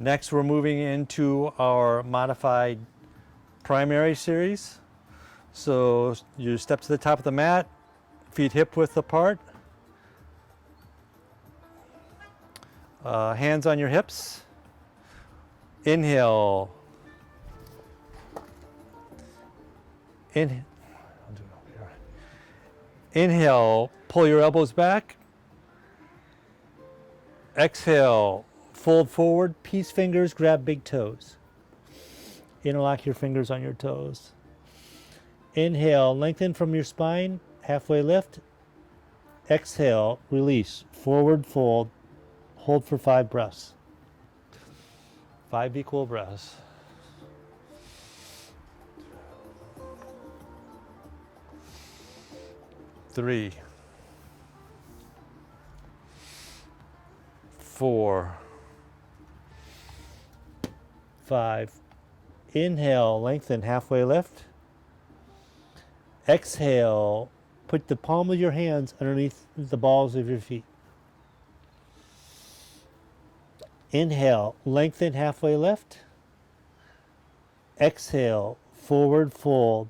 Next, we're moving into our modified primary series. So you step to the top of the mat, feet hip width apart, hands on your hips. Inhale. Inhale, pull your elbows back. Exhale, fold forward, peace fingers, grab big toes. Interlock your fingers on your toes. Inhale, lengthen from your spine, halfway lift. Exhale, release, forward fold, hold for 5 breaths. 5 equal breaths. 3, 4, 5. Inhale, lengthen, halfway lift. Exhale, put the palm of your hands underneath the balls of your feet. Inhale, lengthen, halfway lift. Exhale, forward fold.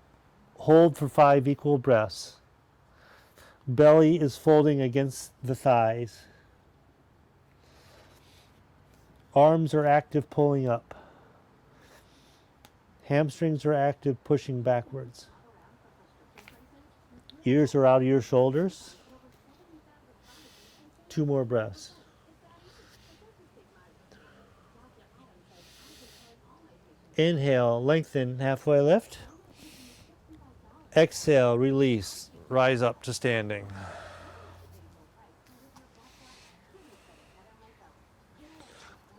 Hold for 5 equal breaths. Belly is folding against the thighs. Arms are active, pulling up. Hamstrings are active, pushing backwards. Ears are out of your shoulders. 2 more breaths. Inhale, lengthen, halfway lift. Exhale, release, rise up to standing.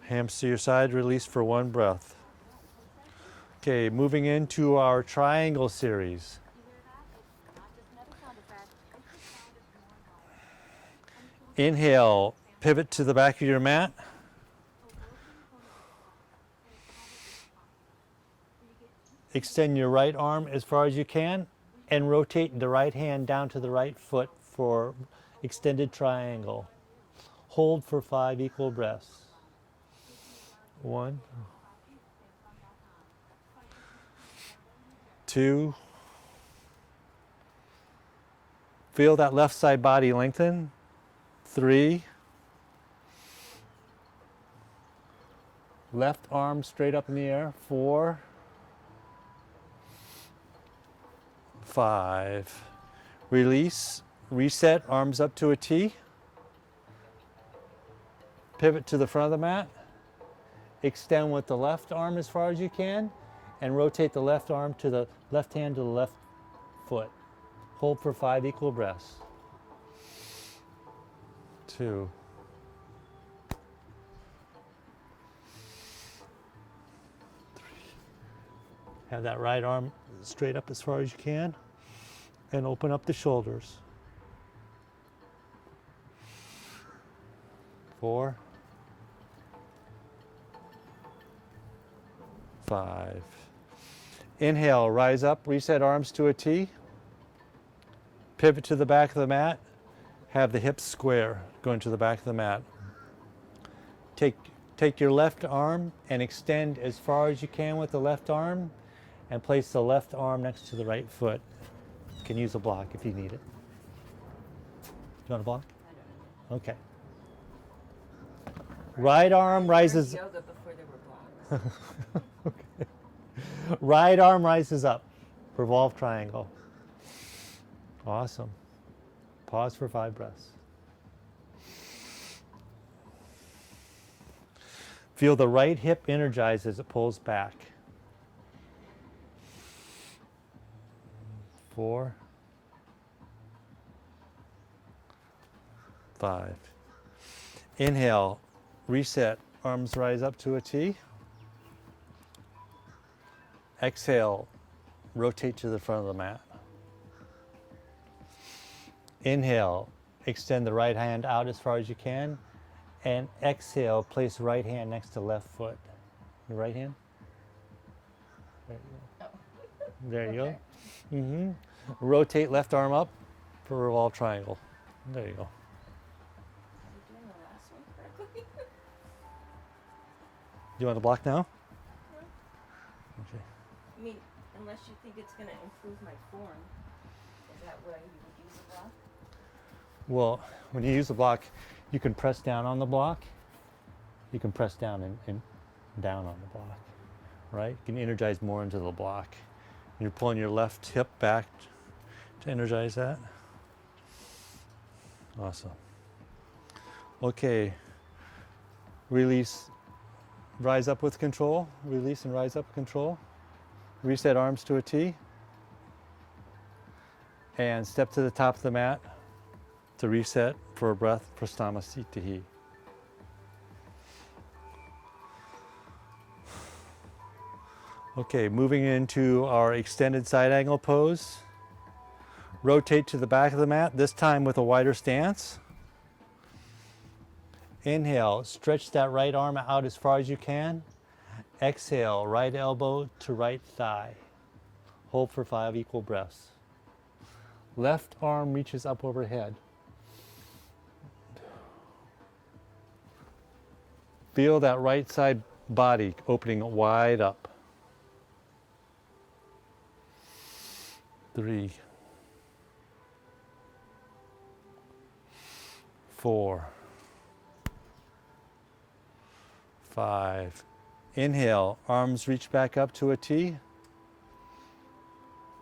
Hands to your side, release for 1 breath. Okay, moving into our triangle series. Inhale, pivot to the back of your mat. Extend your right arm as far as you can and rotate the right hand down to the right foot for extended triangle. Hold for 5 equal breaths. 1, 2. Feel that left side body lengthen. 3. Left arm straight up in the air. 4. 5. Release, reset, arms up to a T. Pivot to the front of the mat. Extend with the left arm as far as you can and rotate the left arm to the left hand to the left foot. Hold for 5 equal breaths. 2. 3. Have that right arm straight up as far as you can and open up the shoulders. 4. 5. Inhale, rise up, reset arms to a T. Pivot to the back of the mat. Have the hips square, going to the back of the mat. Take your left arm and extend as far as you can with the left arm and place the left arm next to the right foot. You can use a block if you need it. Do you want a block? Okay. Right arm rises. Yoga before there were blocks. Okay. Right arm rises up. Revolve triangle. Awesome. Pause for 5 breaths. Feel the right hip energize as it pulls back. 4. 5. Inhale, reset, arms rise up to a T. Exhale, rotate to the front of the mat. Inhale, extend the right hand out as far as you can. And exhale, place right hand next to left foot. Your right hand? There you go. Oh. There you Okay. go. Rotate left arm up for revolve triangle. There you go. Are you doing the last one correctly? You want the block now? No. Okay. I mean, unless you think it's going to improve my form. Is that where you would use a block? Well, when you use the block, you can press down on the block. You can press down and down on the block, right? You can energize more into the block. You're pulling your left hip back to energize that. Awesome. Okay. Release, rise up with control. Release and rise up with control. Reset arms to a T. And step to the top of the mat to reset for a breath, Prastamasitihi. Okay, moving into our extended side angle pose. Rotate to the back of the mat, this time with a wider stance. Inhale, stretch that right arm out as far as you can. Exhale, right elbow to right thigh. Hold for 5 equal breaths. Left arm reaches up overhead. Feel that right side body opening wide up. 3, 4, 5. Inhale, arms reach back up to a T.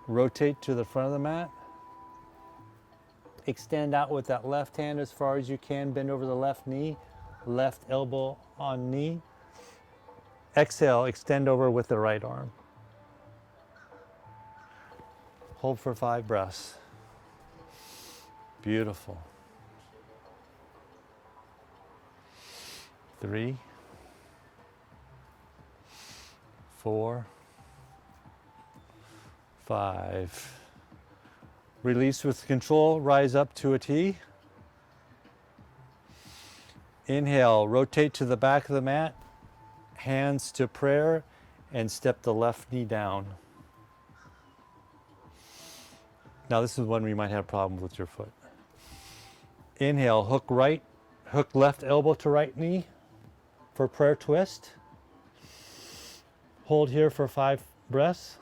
Rotate to the front of the mat. Extend out with that left hand as far as you can. Bend over the left knee, left elbow on knee. Exhale, extend over with the right arm. Hold for 5 breaths. Beautiful. 3, 4, 5. Release with control, rise up to a T. Inhale, rotate to the back of the mat, hands to prayer, and step the left knee down. Now this is one where you might have problems with your foot. Inhale, hook left elbow to right knee for prayer twist. Hold here for 5 breaths.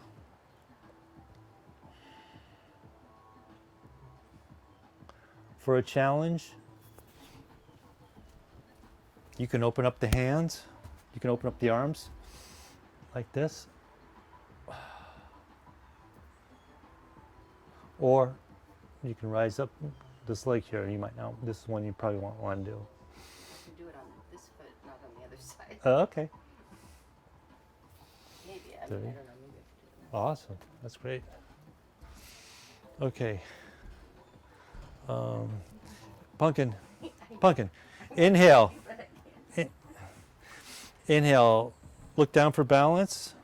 For a challenge, you can open up the hands, you can open up the arms like this. Or you can rise up this leg here. You might not, this is one you probably won't want to do. I can do it on this foot, not on the other side. Okay. Maybe. I mean, I don't know. Maybe I can do it. Awesome. That's great. Okay. Pumpkin. Inhale. Inhale. Look down for balance.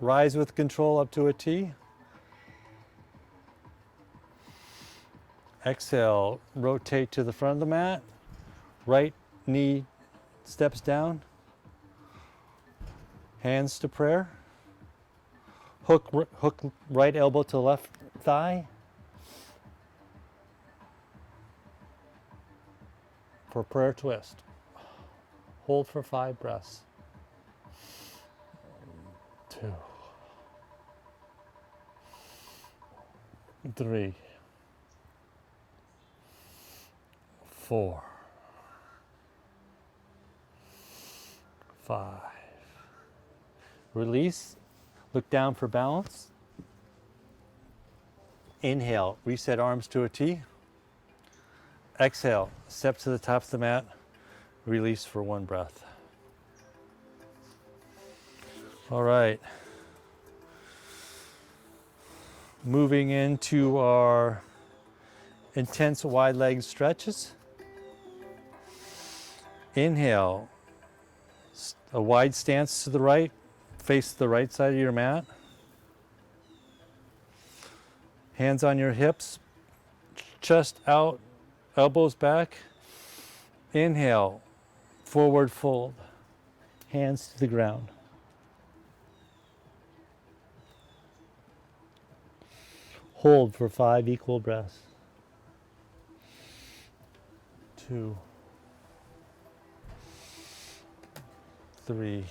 Rise with control up to a T. Exhale. Rotate to the front of the mat. Right knee steps down. Hands to prayer. Hook right elbow to left thigh. For prayer twist. Hold for 5 breaths. 2, 3, 4, 5. Release. Look down for balance. Inhale, reset arms to a T. Exhale, step to the top of the mat. Release for 1 breath. All right. Moving into our intense wide leg stretches. Inhale, a wide stance to the right, face the right side of your mat. Hands on your hips, chest out, elbows back. Inhale, forward fold, hands to the ground. Hold for 5 equal breaths. 2, 3,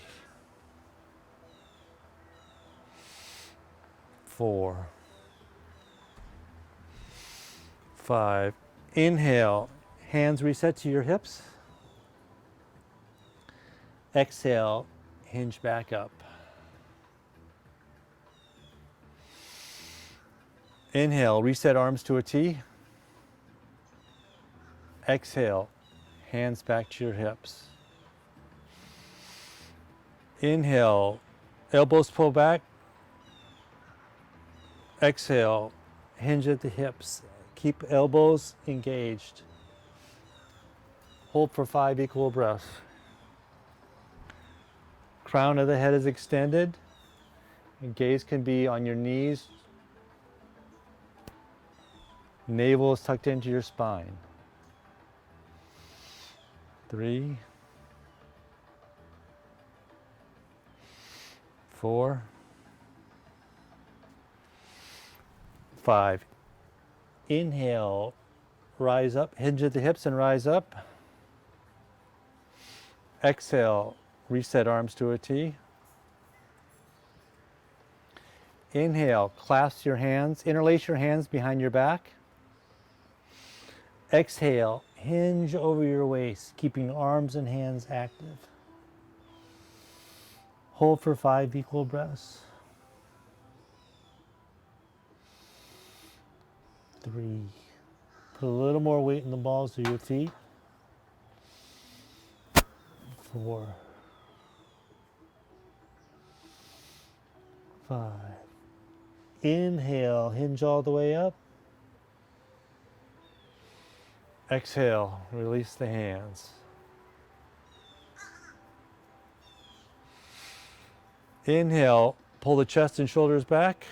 4, 5. Inhale, hands reset to your hips. Exhale, hinge back up. Inhale, reset arms to a T. Exhale, hands back to your hips. Inhale, elbows pull back. Exhale, hinge at the hips. Keep elbows engaged. Hold for 5 equal breaths. Crown of the head is extended. And gaze can be on your knees. Navel is tucked into your spine. 3, 4, 5. Inhale, rise up, hinge at the hips and rise up. Exhale, reset arms to a T. Inhale, clasp your hands, interlace your hands behind your back. Exhale, hinge over your waist, keeping arms and hands active. Hold for 5 equal breaths. 3. Put a little more weight in the balls of your feet. 4, 5. Inhale, hinge all the way up. Exhale, release the hands. Inhale, pull the chest and shoulders back.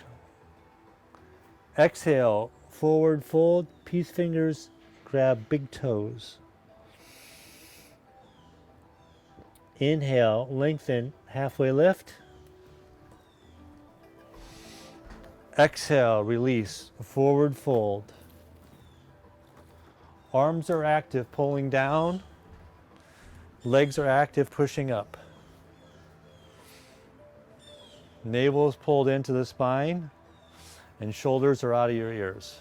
Exhale, forward fold, peace fingers, grab big toes. Inhale, lengthen, halfway lift. Exhale, release, forward fold. Arms are active, pulling down. Legs are active, pushing up. Navel is pulled into the spine, and shoulders are out of your ears.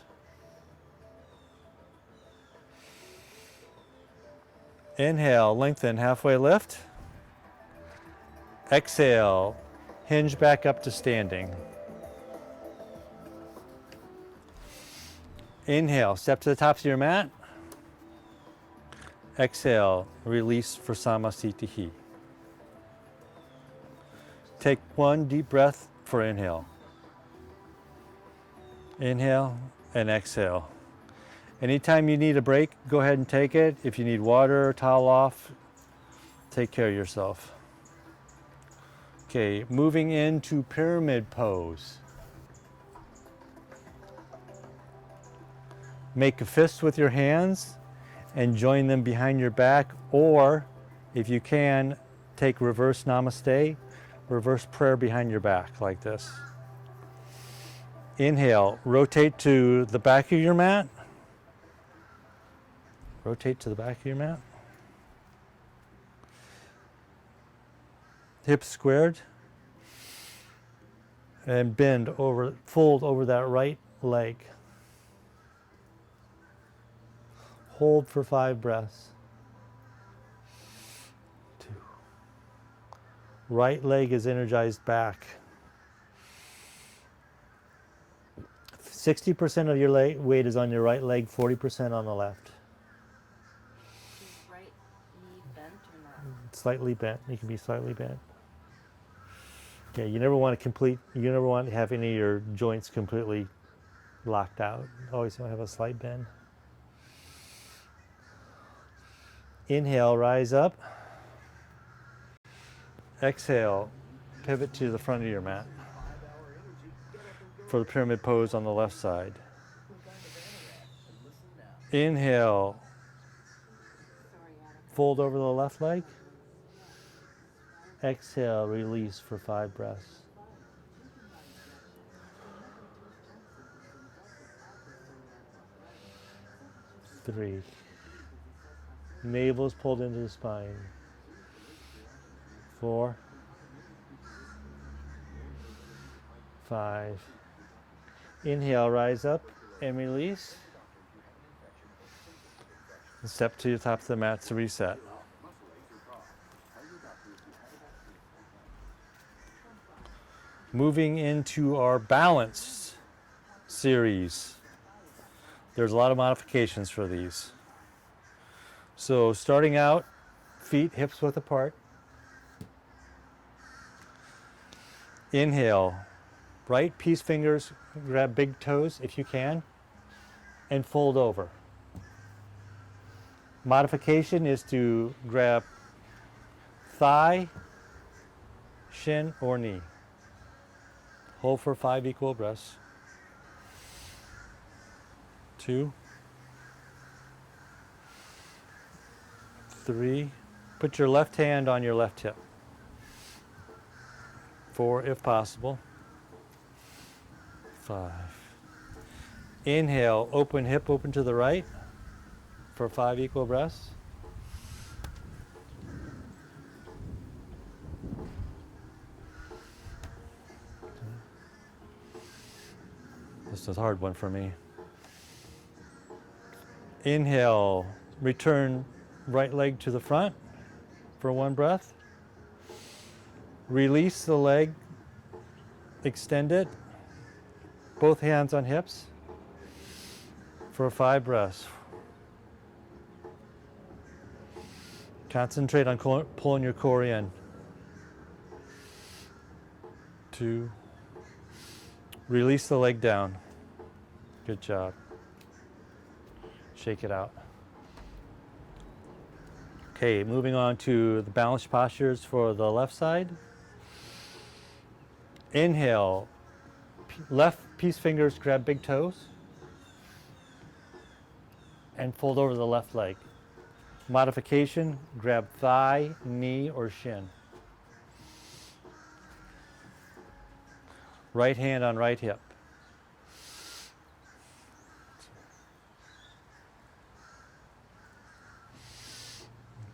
Inhale, lengthen, halfway lift. Exhale, hinge back up to standing. Inhale, step to the tops of your mat. Exhale, release for Samasthiti. Take one deep breath for inhale. Inhale and exhale. Anytime you need a break, go ahead and take it. If you need water, towel off, take care of yourself. Okay, moving into pyramid pose. Make a fist with your hands and join them behind your back, or if you can, take reverse namaste, reverse prayer behind your back like this. Inhale, rotate to the back of your mat. Rotate to the back of your mat. Hips squared. And bend over, fold over that right leg. Hold for 5 breaths. 2. Right leg is energized back. 60% of your weight is on your right leg, 40% on the left. Is right knee bent or not? Slightly bent. You can be slightly bent. Okay, you never want to have any of your joints completely locked out. Always want to have a slight bend. Inhale, rise up. Exhale, pivot to the front of your mat for the pyramid pose on the left side. Inhale, fold over the left leg. Exhale, release for 5 breaths. Three. Navel is pulled into the spine. 4, 5, Inhale, rise up and release. And step to the top of the mat to reset. Moving into our balance series. There's a lot of modifications for these. So starting out, feet hips width apart. Inhale, right peace fingers, grab big toes if you can, and fold over. Modification is to grab thigh, shin, or knee. Hold for 5 equal breaths. 2, 3. Put your left hand on your left hip. 4 if possible. 5. Inhale, open hip open to the right for 5 equal breaths. This is a hard one for me. Inhale, return right leg to the front for 1 breath. Release the leg, extend it, both hands on hips for 5 breaths. Concentrate on pulling your core in. 2. Release the leg down. Good job. Shake it out. Okay, moving on to the balance postures for the left side. Inhale, left peace fingers grab big toes and fold over the left leg. Modification, grab thigh, knee, or shin. Right hand on right hip.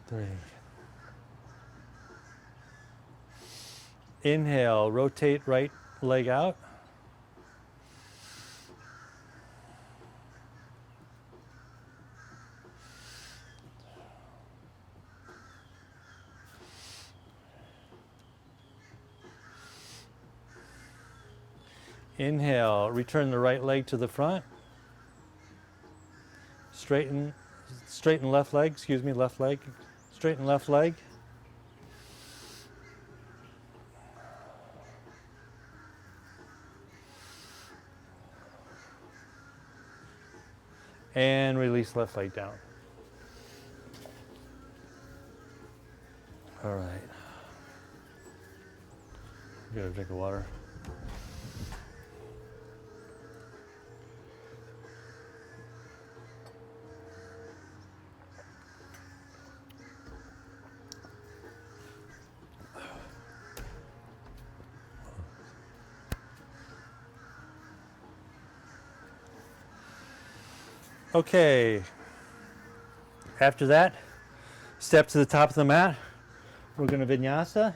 3. Inhale, rotate right leg out. Inhale, return the right leg to the front. Straighten left leg, left leg. Straighten left leg. And release left leg down. All right. Get a drink of water. Okay, after that, step to the top of the mat. We're going to vinyasa.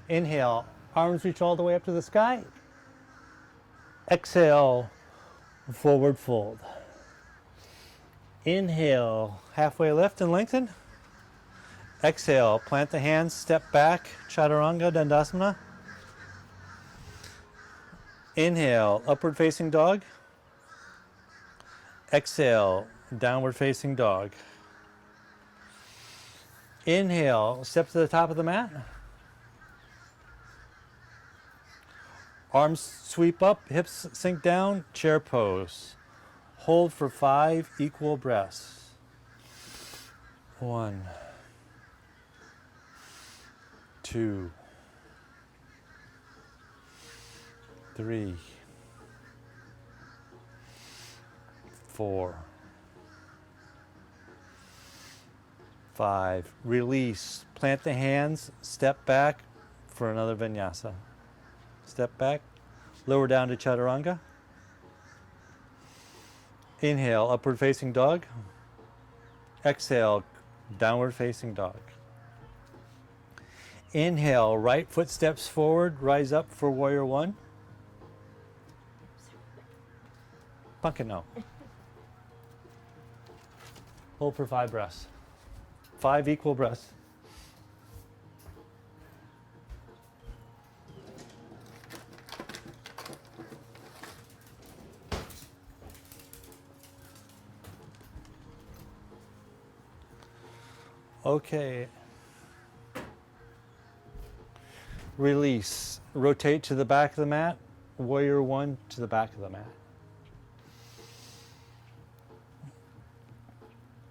Inhale, arms reach all the way up to the sky. Exhale, forward fold. Inhale, halfway lift and lengthen. Exhale, plant the hands, step back, chaturanga, dandasana. Inhale, upward facing dog. Exhale, downward facing dog. Inhale, step to the top of the mat. Arms sweep up, hips sink down, chair pose. Hold for 5 equal breaths. 1, 2, 3, 4, 5. Release. Plant the hands. Step back for another vinyasa. Step back. Lower down to chaturanga. Inhale, upward facing dog. Exhale, downward facing dog. Inhale, right foot steps forward, rise up for warrior 1. Bucket no. Hold for 5 breaths. 5 equal breaths. Okay. Release. Rotate to the back of the mat. Warrior 1 to the back of the mat.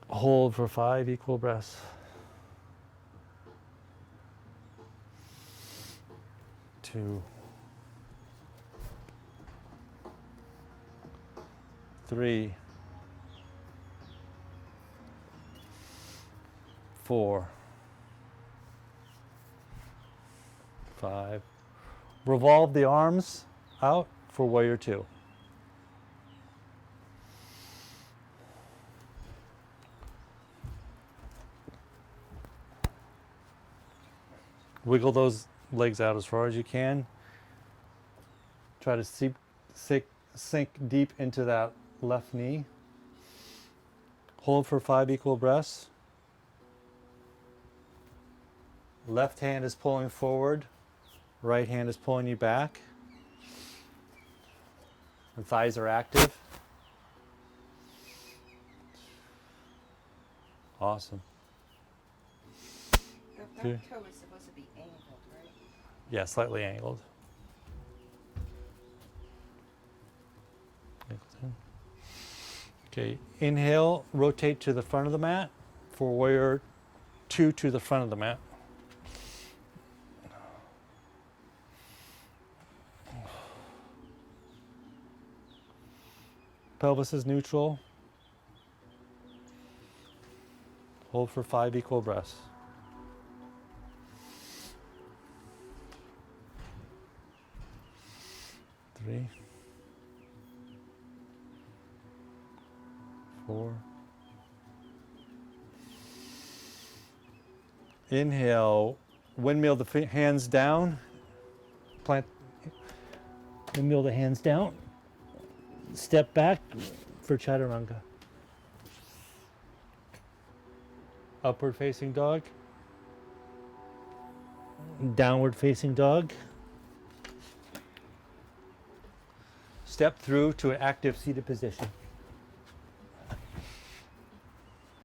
Hold for 5 equal breaths. 2, 3, 4, 5. Revolve the arms out for warrior 2. Wiggle those legs out as far as you can. Try to sink deep into that left knee. Hold for 5 equal breaths. Left hand is pulling forward. Right hand is pulling you back. The thighs are active. Awesome. The back Okay. toe is supposed to be angled, right? Yeah, slightly angled. Okay, inhale, rotate to the front of the mat for warrior 2 to the front of the mat. Pelvis is neutral. Hold for 5 equal breaths. 3, 4. Inhale, windmill the hands down. Plant, windmill the hands down. Step back for chaturanga. Upward facing dog. Downward facing dog. Step through to an active seated position.